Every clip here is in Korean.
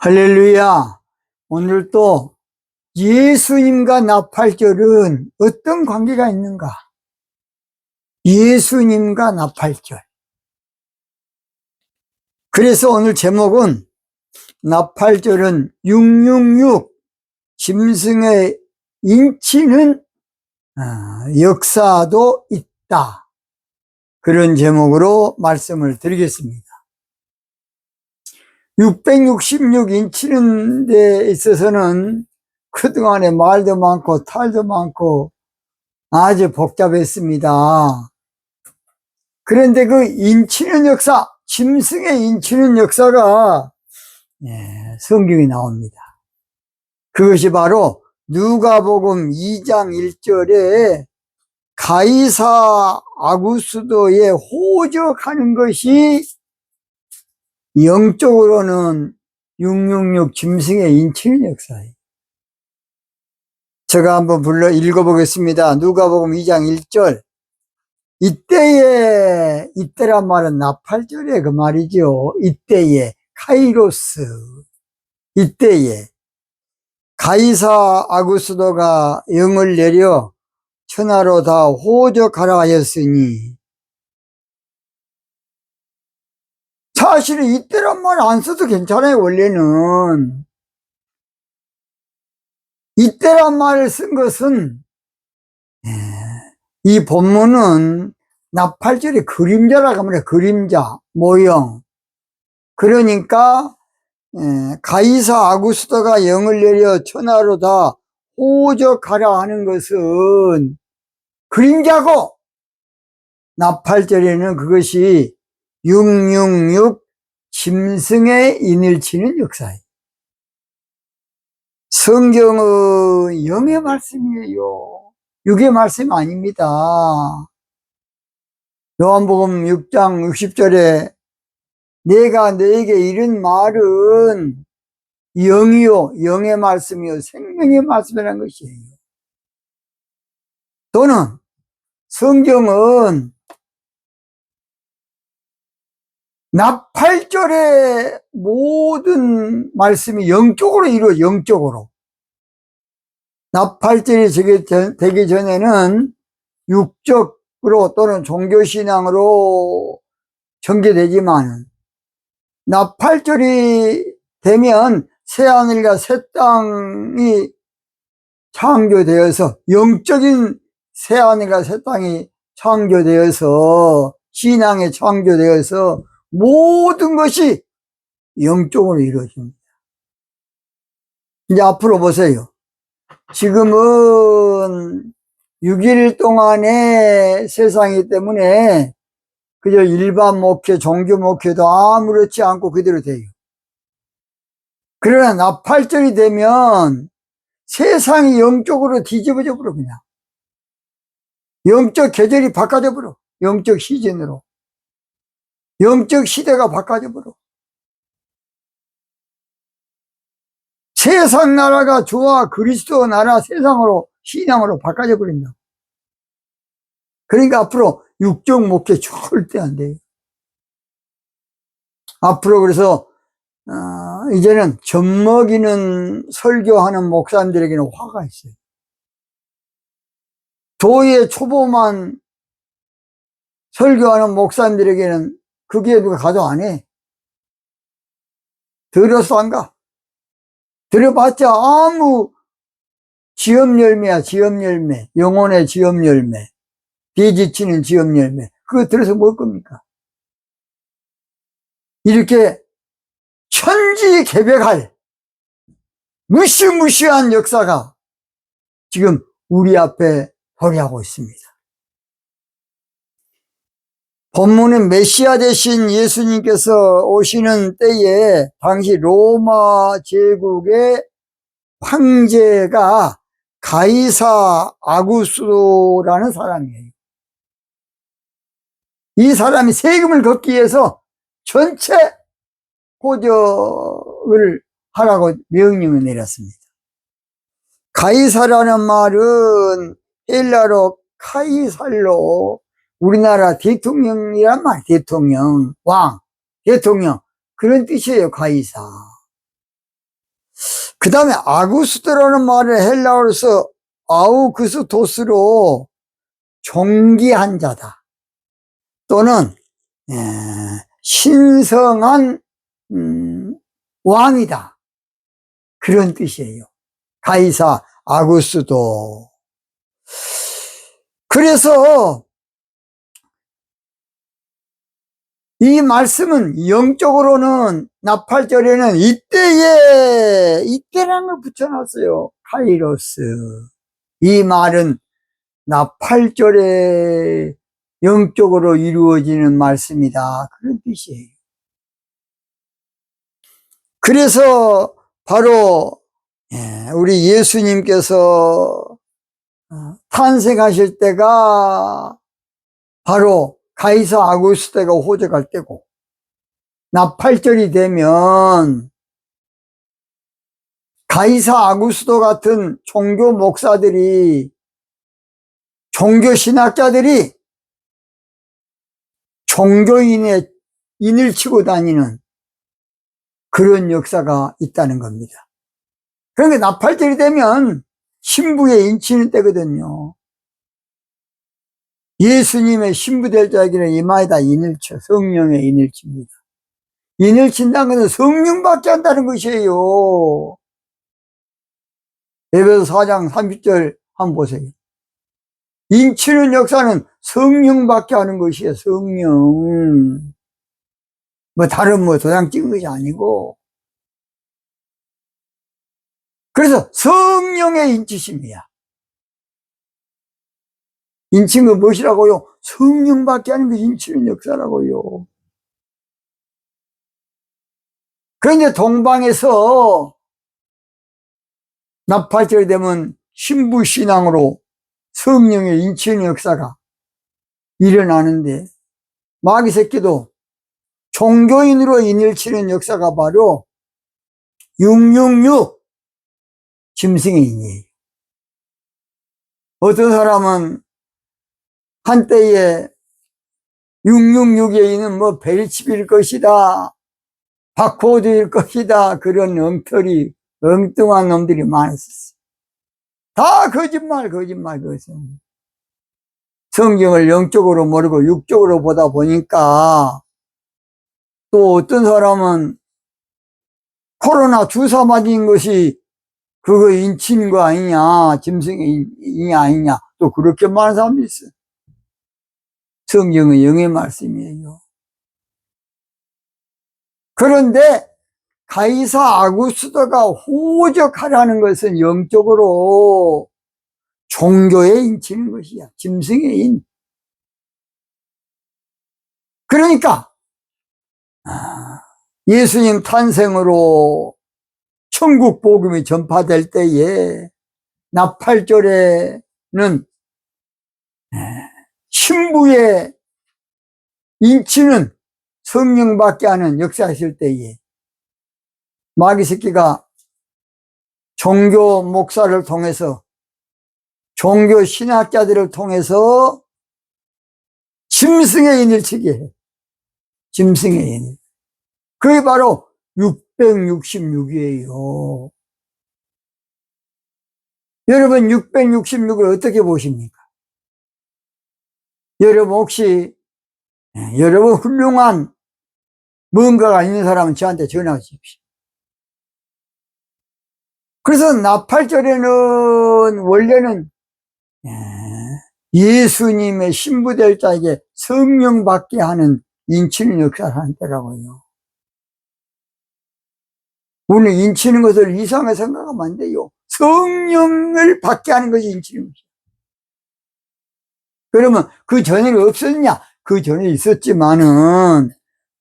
할렐루야. 오늘 또 예수님과 나팔절은 어떤 관계가 있는가? 예수님과 나팔절. 그래서 오늘 제목은 나팔절은 666 짐승의 인치는 역사도 있다. 그런 제목으로 말씀을 드리겠습니다. 666 인치는 데 있어서는 그동안에 말도 많고 탈도 많고 아주 복잡했습니다. 그런데 그 인치는 역사, 짐승의 인치는 역사가 성경에 나옵니다. 그것이 바로 누가복음 2장 1절에 가이사 아구스도에 호적하는 것이 영적으로는 666 짐승의 인치는 역사예요. 제가 한번 읽어보겠습니다. 누가복음 2장 1절. 이때란 말은 나팔절에 그 말이죠. 이때에, 카이로스. 이때에 가이사 아구스도가 영을 내려 천하로 다 호적하라 하였으니, 사실은 이때란 말 안 써도 괜찮아요. 원래는 이때란 말을 쓴 것은 이 본문은 나팔절의 그림자라고 합니다. 그림자, 모형. 그러니까 가이사 아구스도가 영을 내려 천하로 다 호적하라 하는 것은 그림자고, 나팔절에는 그것이 666 짐승의 인을 치는 역사예요. 성경은 영의 말씀이에요. 육의 말씀 아닙니다. 요한복음 6장 60절에 내가 너에게 이른 말은 영이요, 영의 말씀이요, 생명의 말씀이라는 것이에요. 또는 성경은 나팔절의 모든 말씀이 영적으로 이루어져, 영적으로. 나팔절이 되기 전에는 육적으로 또는 종교신앙으로 전개되지만, 나팔절이 되면 새하늘과 새 땅이 창조되어서, 영적인 새하늘과 새 땅이 창조되어서, 신앙이 창조되어서 모든 것이 영적으로 이루어집니다. 이제 앞으로 보세요. 지금은 6일 동안의 세상이기 때문에 그저 일반 목회, 종교 목회도 아무렇지 않고 그대로 돼요. 그러나 나팔절이 되면 세상이 영적으로 뒤집어져 버려. 그냥 영적 계절이 바꿔져 버려. 영적 시즌으로. 영적 시대가 바꿔져 버려. 세상 나라가 주와 그리스도 나라 세상으로, 신앙으로 바꿔져 버린다. 그러니까 앞으로 육적 목회 절대 안 돼요. 앞으로 그래서 이제는 젖먹이는 설교하는 목사님들에게는 화가 있어요. 교회 초보만 설교하는 목사님들에게는 그게 누가 가져 안 해. 들어서 안 가. 들어봤자 아무 지엽열매야, 지엽열매. 영혼의 지엽열매. 뒤지치는 지엽열매. 그거 들어서 뭘 겁니까? 이렇게 천지개벽할 무시무시한 역사가 지금 우리 앞에 도래하고 있습니다. 본문은 메시아 되신 예수님께서 오시는 때에 당시 로마 제국의 황제가 가이사 아구스도라는 사람이에요. 이 사람이 세금을 걷기 위해서 전체 호적을 하라고 명령을 내렸습니다. 가이사라는 말은 헬라로 카이살로, 우리나라 대통령이란 말, 대통령, 왕, 대통령, 그런 뜻이에요. 가이사. 그 다음에 아구스토라는 말을 헬라어로서 아우그스토스로 존귀한 자다 또는 신성한 왕이다 그런 뜻이에요. 가이사 아구스도. 그래서 이 말씀은 영적으로는 나팔절에는 이때라는 걸 붙여놨어요. 카이로스. 이 말은 나팔절에 영적으로 이루어지는 말씀이다 그런 뜻이에요. 그래서 바로 우리 예수님께서 탄생하실 때가 바로 가이사 아구스토가 호적할 때고, 나팔절이 되면 가이사 아구스토 같은 종교 목사들이, 종교 신학자들이 종교인의 인을 치고 다니는 그런 역사가 있다는 겁니다. 그러니까 나팔절이 되면 신부의 인치는 때거든요. 예수님의 신부될 자에게는 이마에다 인을 쳐, 성령의 인을 칩니다. 인을 친다는 것은 성령받게 한다는 것이에요. 에베소 4장 30절 한번 보세요. 인치는 역사는 성령받게 하는 것이에요. 성령. 다른 도장 찍은 것이 아니고. 그래서 성령의 인치심이야. 인치는 건 무엇이라고요? 성령받게 하는 것이 인치는 역사라고요. 그런데 동방에서 나팔절이 되면 신부신앙으로 성령의 인치는 역사가 일어나는데, 마귀 새끼도 종교인으로 인을 치는 역사가 바로 666 짐승의 인이에요. 어떤 사람은 한때에 666의 인은 벨칩일 것이다, 바코드일 것이다, 그런 엉뚱한 놈들이 많았었어요. 다 거짓말 그것은. 성경을 영적으로 모르고 육적으로 보다 보니까, 또 어떤 사람은 코로나 주사 맞은 것이 그거 인치는 거 아니냐, 짐승의 인이 아니냐, 또 그렇게 말하는 사람도 있어요. 성경은 영의 말씀이에요. 그런데 가이사 아구스토가 호적하라는 것은 영적으로 종교에 인치는 것이야. 짐승의 인. 그러니까 예수님 탄생으로 천국 복음이 전파될 때에 나팔절에는 신부의 인치는 성령받게 하는 역사하실 때에 마귀 새끼가 종교 목사를 통해서, 종교 신학자들을 통해서 짐승의 인을 치게 해. 짐승의 인. 그게 바로 666이에요. 여러분 666을 어떻게 보십니까? 여러분 혹시 여러분 훌륭한 뭔가가 있는 사람은 저한테 전화 주십시오. 그래서 나팔절에는 원래는 예수님의 신부될 자에게 성령 받게 하는 인치는 역사를 하는 때라고요. 오늘 인치는 것을 이상하게 생각하면 안 돼요. 성령을 받게 하는 것이 인치는 것이에요. 그러면 그 전에는 없었냐? 그 전에 있었지만은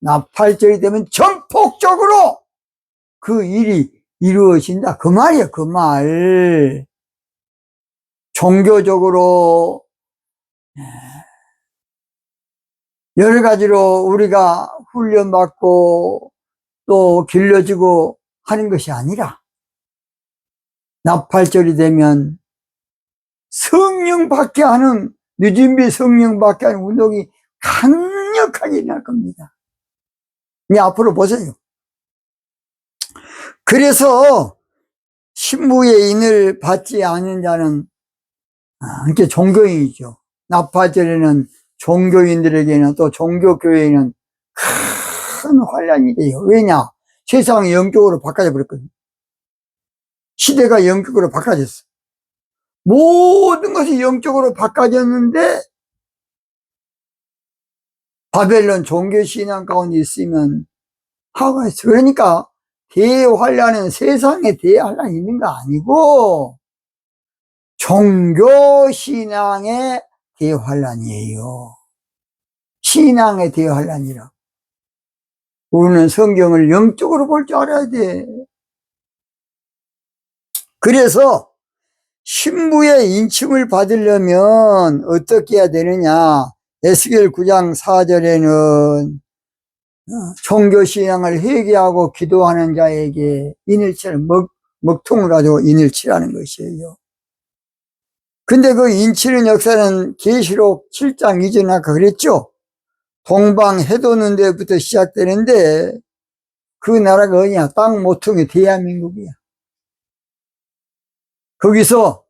나팔절이 되면 전폭적으로 그 일이 이루어진다. 그 말이에요, 그 말. 종교적으로 여러 가지로 우리가 훈련받고 또 길러지고 하는 것이 아니라 나팔절이 되면 성령 받게 하는, 늦은비 성령 받게 하는 운동이 강력하게 일어날 겁니다. 이제 앞으로 보세요. 그래서 신부의 인을 받지 않은 자는 이렇게 종교인이죠. 나팔절에는 종교인들에게는 또 종교교회에는 큰 환란이 돼요. 왜냐? 세상이 영적으로 바꿔져 버렸거든요. 시대가 영적으로 바꿔졌어. 모든 것이 영적으로 바꿔졌는데 바벨론 종교신앙 가운데 있으면 하가 있어. 그러니까 대환란은 세상에 대환란이 있는 거 아니고 종교신앙의 대환란이에요. 신앙의 대환란이라. 우리는 성경을 영적으로 볼 줄 알아야 돼. 그래서 신부의 인침을 받으려면 어떻게 해야 되느냐. 에스겔 9장 4절에는 종교신앙을 회개하고 기도하는 자에게 인을 치는 먹통을 가지고 인을 치라는 것이에요. 근데 그 인치는 역사는 계시록 7장 이전에 아까 그랬죠. 동방 해돋는 데부터 시작되는데 그 나라가 어디냐? 땅 모퉁이 대한민국이야. 거기서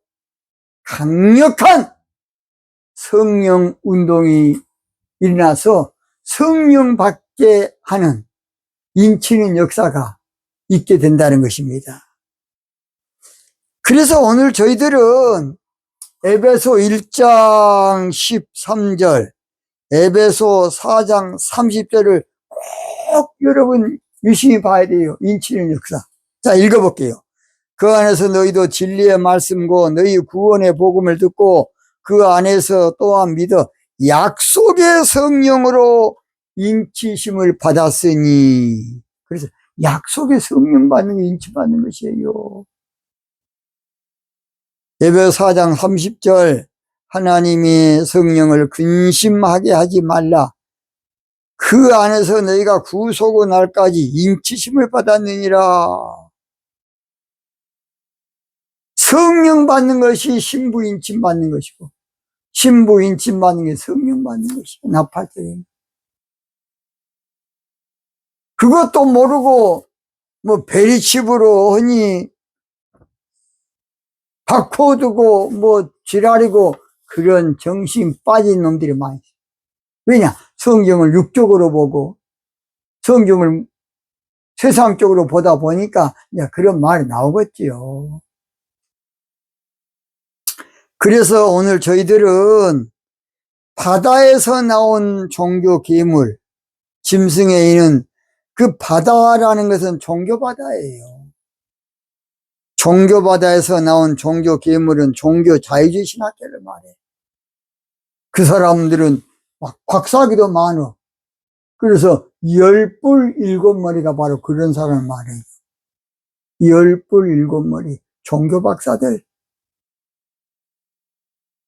강력한 성령 운동이 일어나서 성령 받게 하는 인치는 역사가 있게 된다는 것입니다. 그래서 오늘 저희들은 에베소 1장 13절, 에베소 4장 30절을 꼭 여러분 유심히 봐야 돼요. 인치는 역사. 자, 읽어볼게요. 그 안에서 너희도 진리의 말씀과 너희 구원의 복음을 듣고 그 안에서 또한 믿어 약속의 성령으로 인치심을 받았으니. 그래서 약속의 성령 받는 게 인치 받는 것이에요. 에베소 4장 30절 하나님이 성령을 근심하게 하지 말라. 그 안에서 너희가 구속의 날까지 인치심을 받았느니라. 성령 받는 것이 신부 인침 받는 것이고 신부 인침 받는 게 성령 받는 것이고 나팔절입니다. 그것도 모르고 뭐 베리칩으로 흔히 바꿔두고 뭐 지랄이고 그런 정신 빠진 놈들이 많이 있어요. 왜냐? 성경을 육적으로 보고 성경을 세상적으로 보다 보니까 이제 그런 말이 나오겠지요. 그래서 오늘 저희들은 바다에서 나온 종교 괴물, 짐승의 인은 그 바다라는 것은 종교 바다예요. 종교 바다에서 나온 종교 괴물은 종교 자유주의 신학자를 말해. 그 사람들은 막 박사기도 많어. 그래서 10뿔 7머리가 바로 그런 사람을 말해요. 10뿔 7머리 종교 박사들.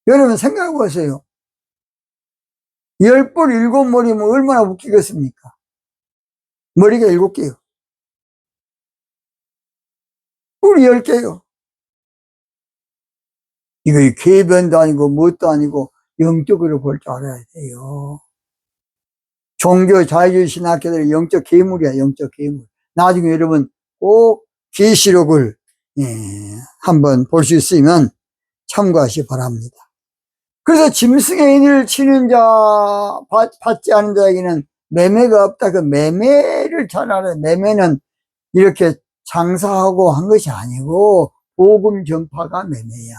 여러분 생각해 보세요. 10뿔 7머리면 얼마나 웃기겠습니까? 머리가 7개요. 뿔이 10개요. 이거 궤변도 아니고 뭣도 아니고 영적으로 볼 줄 알아야 돼요. 종교 자유주의 신학자들의 영적 괴물이야. 영적 괴물. 나중에 여러분 꼭 계시록을 한번 볼 수 있으면 참고하시기 바랍니다. 그래서 짐승의 인을 치는 자, 받지 않은 자에게는 매매가 없다. 그 매매를 잘 알아요. 매매는 이렇게 장사하고 한 것이 아니고 복음 전파가 매매야.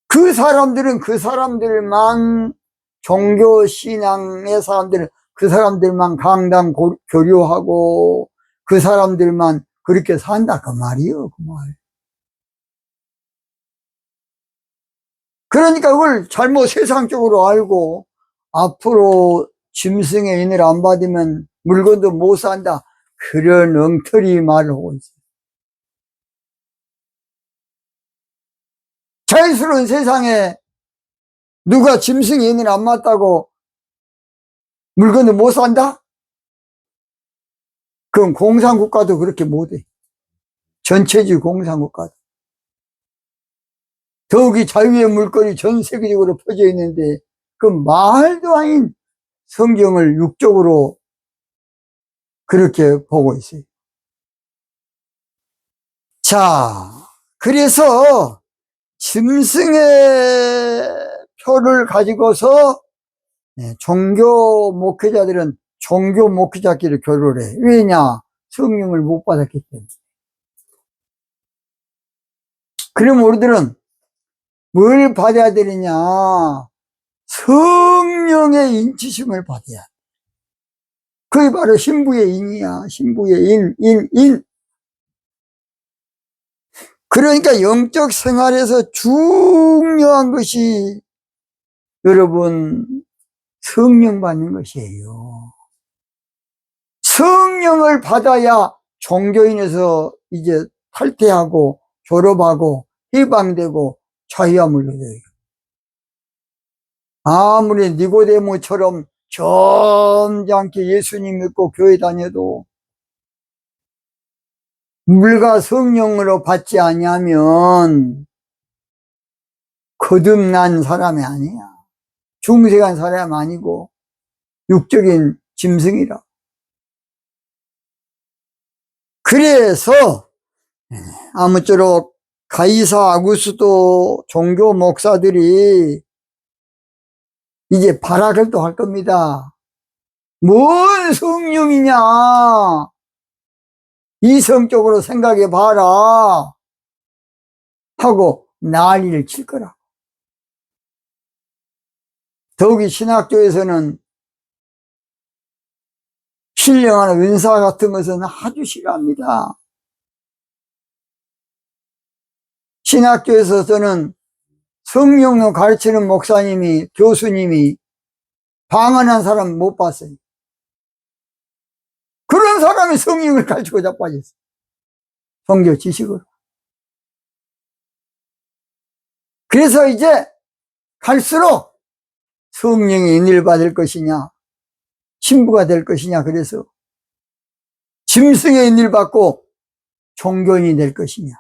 그 사람들은 그 사람들만 종교신앙의 사람들은 그 사람들만 강당 교류하고 그 사람들만 그렇게 산다 그 말이요. 그 말. 그러니까 그걸 잘못 세상적으로 알고 앞으로 짐승의 인을 안 받으면 물건도 못 산다. 그런 엉터리 말을 하고 있어요. 자유스러운 세상에 누가 짐승의 인을 안 맞다고 물건도 못 산다? 그건 공산국가도 그렇게 못해. 전체주의 공산국가도. 더욱이 자유의 물건이 전 세계적으로 퍼져 있는데 그 말도 아닌 성경을 육적으로 그렇게 보고 있어요. 자, 그래서 짐승의 표를 가지고서 종교 목회자들은 종교 목회자끼리 교류를 해. 왜냐? 성령을 못 받았기 때문에. 그럼 우리들은 뭘 받아야 되느냐? 성령의 인치심을 받아야 돼. 그게 바로 신부의 인이야. 신부의 인. 그러니까 영적 생활에서 중요한 것이 여러분 성령 받는 것이에요. 성령을 받아야 종교인에서 이제 탈퇴하고 졸업하고 해방되고 자유함을 얻어요. 아무리 니고데모처럼 점잖게 예수님 믿고 교회 다녀도 물과 성령으로 받지 아니하면 거듭난 사람이 아니야. 중생한 사람 아니고 육적인 짐승이라. 그래서 아무쪼록 가이사 아구스도 종교 목사들이 이제 발악을 또 할 겁니다. 뭔 성령이냐? 이성적으로 생각해 봐라. 하고 난리를 칠 거라. 더욱이 신학교에서는 신령한 은사 같은 것은 아주 싫어합니다. 신학교에서 저는 성령을 가르치는 목사님이, 교수님이 방언한 사람 못 봤어요. 그런 사람이 성령을 가르치고 자빠졌어요. 종교 지식으로. 그래서 이제 갈수록 성령의 인을 받을 것이냐, 신부가 될 것이냐, 그래서 짐승의 인을 받고 종교인이 될 것이냐.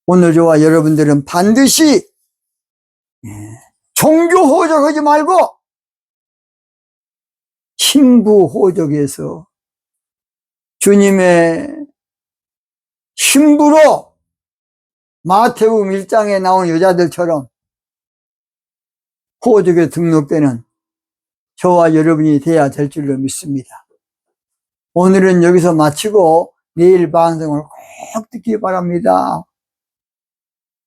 오늘 저와 여러분들은 반드시 종교 호적하지 말고 신부 호적에서 주님의 신부로 마태복음 1장에 나온 여자들처럼 호적에 등록되는 저와 여러분이 돼야 될 줄로 믿습니다. 오늘은 여기서 마치고 내일 방송을 꼭 듣기 바랍니다.